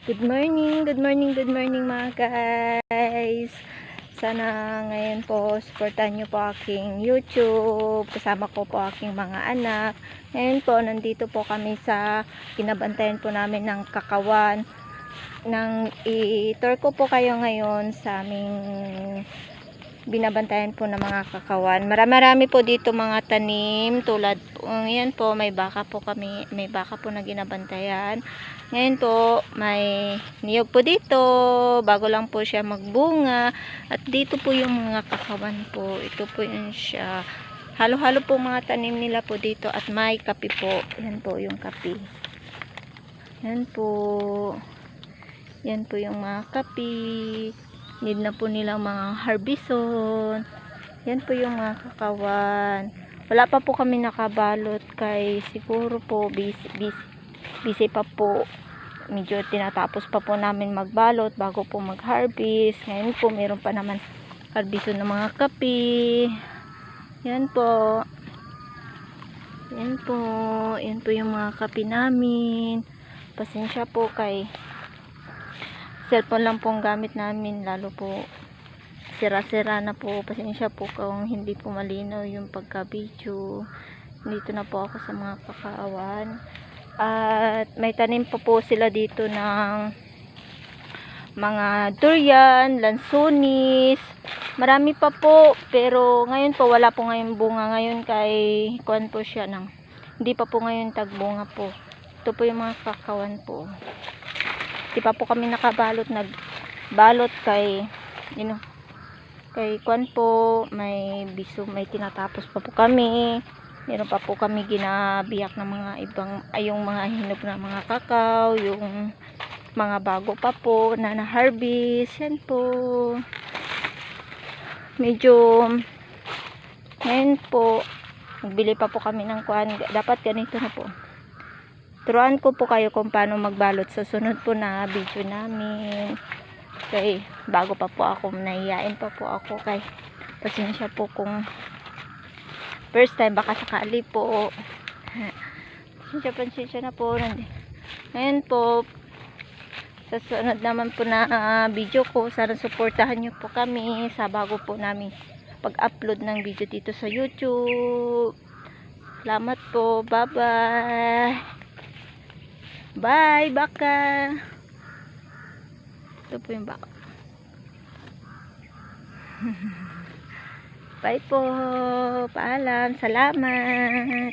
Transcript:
Good morning, good morning, good morning mga guys. Sana ngayon po supportan nyo po aking YouTube. Kasama ko po aking mga anak. Ngayon po nandito po kami sa kinabantayan po namin ng kakawan. I-tour ko po kayo ngayon sa aming binabantayan po ng mga kakawan. Marami po dito mga tanim tulad po, yan po may baka po kami, may baka po na ginabantayan. Ngayon po may niyog po dito, bago lang po siya magbunga. At dito po yung mga kakawan po, ito po yun siya. Halo-halo po mga tanim nila po dito at may kape po. Yan po yung kape. Yan po. Yan po yung mga kape. Need na po nilang mga harbison. Yan po yung mga kakawan. Wala pa po kami nakabalot kay siguro po busy pa po. Medyo tinatapos pa po namin magbalot bago po mag-harvest. Ngayon po meron pa naman harbison ng mga kape. Yan po. Yan po. Yan po yung mga kape namin. Pasensya po kay cellphone lang pong gamit namin, lalo po sira-sira na po. Pasensya po kung hindi po malinaw yung pagka-video. Dito na po ako sa mga kakaawan. At may tanim po sila dito ng mga durian, lansonis. Marami pa po, pero ngayon po wala po ngayon bunga. Ngayon kay kuwan po siya ng hindi pa po ngayon tagbunga po. Ito po yung mga kakawan po. Di pa po kami nakabalot, nagbalot kay kay kwan po, may tinatapos pa po kami. Meron pa po kami ginabiyak ng mga ibang yung mga hinog na mga kakao, yung mga bago pa po na harvest. Yan po. Medyo ngayon po nagbili pa po kami ng kwan, dapat ganito na po. Turuan ko po kayo kung paano magbalot sa sunod po na video namin. Okay, bago pa po ako, nahiyain pa po ako kay pasensya po kung first time, baka sakali po. Pasensya na po. Ngayon po, sa sunod naman po na video ko, sana suportahan nyo po kami sa bago po namin pag-upload ng video dito sa YouTube. Salamat po. Bye-bye. Bye, baka. Ito po yung baka. Bye po. Paalam. Salamat.